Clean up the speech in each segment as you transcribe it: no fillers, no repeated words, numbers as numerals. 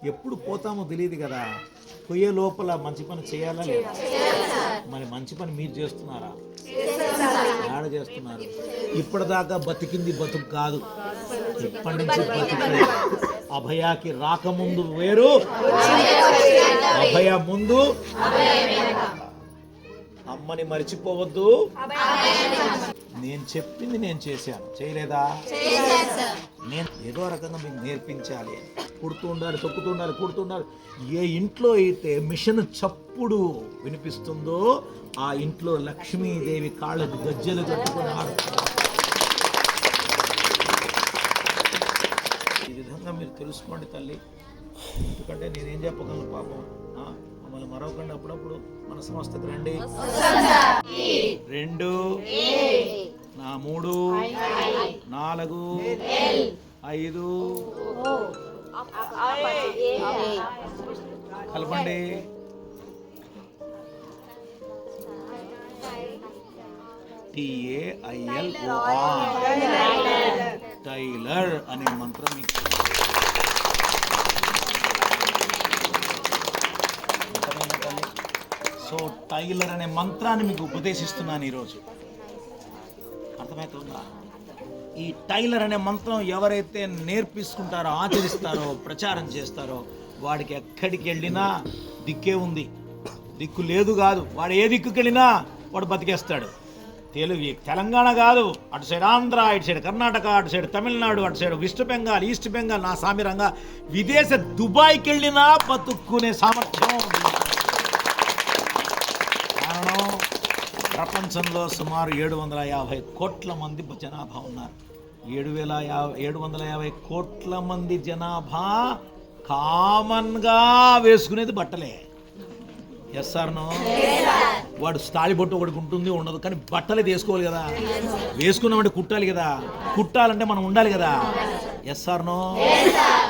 ఎప్పుడు పోతామో తెలియదు కదా. పోయే లోపల మంచి పని చేయాలా లేదా? మరి మంచి పని మీరు చేస్తున్నారా? ఏడ చేస్తున్నారు? ఇప్పటిదాకా బతికింది బతుకు కాదు, ఇప్పటి నుంచి బతికి అభయాకి రాకముందు వేరు, అభయ ముందు. అమ్మని మర్చిపోవద్దు. నేను చెప్పింది నేను చేశాను, చేయలేదా? నేను ఏదో రకంగా మీకు నేర్పించాలి. కుడుతూ ఉండాలి, తొక్కుతూ ఉండాలి, కుడుతూ ఉండాలి. ఏ ఇంట్లో అయితే మిషన్ చప్పుడు వినిపిస్తుందో ఆ ఇంట్లో లక్ష్మీదేవి కాళ్ళకు గజ్జలు కట్టుకుని ఆడుతుంది. ఈ విధంగా మీరు తెలుసుకోండి తల్లి. ఎందుకంటే నేనేం చెప్పగలను పాపం. మమ్మల్ని మరొకండి. అప్పుడప్పుడు మన సంస్థకు రండి. 2 3 4 5 కలపండి. TAILOR టైలర్ అనే మంత్రం మీకు సో టైలర్ అనే మంత్రాన్ని మీకు ఉపదేశిస్తున్నాను ఈరోజు. అర్థమవుతుందా? ఈ టైలర్ అనే మంత్రం ఎవరైతే నేర్పించుకుంటారో, ఆచరిస్తారో, ప్రచారం చేస్తారో వాడికి ఎక్కడికి వెళ్ళినా దిక్కే ఉంది. దిక్కు లేదు కాదు, వాడు ఏ దిక్కుకి వెళ్ళినా వాడు బతికేస్తాడు. తెలంగాణ కాదు, అటు సైడ్ ఆంధ్ర, ఇటు సైడ్ కర్ణాటక, అటు సైడ్ తమిళనాడు, అటు side west Bengal, east Bengal, నా సామిరంగా విదేశ దుబాయ్కి వెళ్ళినా బతుక్కునే సామర్థ్యం. కారణం ప్రపంచంలో సుమారు 750 కోట్ల మంది జనాభా ఉన్నారు. 750 కోట్ల మంది జనాభా కామన్గా వేసుకునేది బట్టలే. Yes or no? వాడు స్థాయి బొట్టు ఒకటి ఉంటుంది, ఉండదు, కానీ బట్టలే వేసుకోవాలి కదా. వేసుకున్నామంటే కుట్టాలి కదా. కుట్టాలంటే మనం ఉండాలి కదా. Yes or no?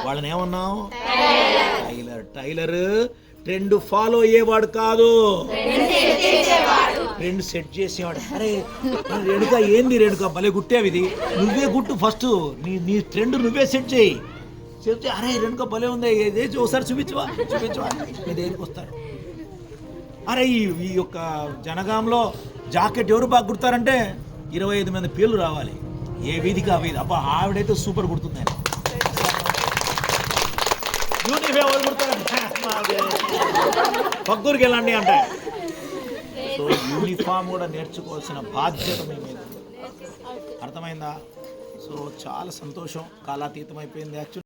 వాళ్ళని ఏమన్నాం? టైలర్ ట్రెండ్ ఫాలో అయ్యేవాడు కాదు, ట్రెండ్ సెట్ చేసేవాడు. అరే రేణుక, ఏంది రేణుక భలే గుట్టేవి, ఇది నువ్వే గుట్టు ఫస్ట్, నీ ట్రెండ్ నువ్వే సెట్ చేయి. చెప్తే అరే రేణుక భలే ఉంది, ఒకసారి చూపించవా మీరు దేనికి వస్తారు? అరే ఈ యొక్క జనగాంలో జాకెట్ ఎవరు బాగా కుడతారంటే 25 మంది పేర్లు రావాలి. ఏ వీధికి ఆ వీధి. అబ్బా ఆవిడైతే సూపర్ కుడుతుంది. యూనిఫామ్ ఎవరు కుడతారంటే పక్కూరికి వెళ్ళండి అంటే. సో యూనిఫామ్ కూడా నేర్చుకోవాల్సిన బాధ్యత మీ మీద. అర్థమైందా? సో చాలా సంతోషం, కాలాతీతం అయిపోయింది యాక్చువల్.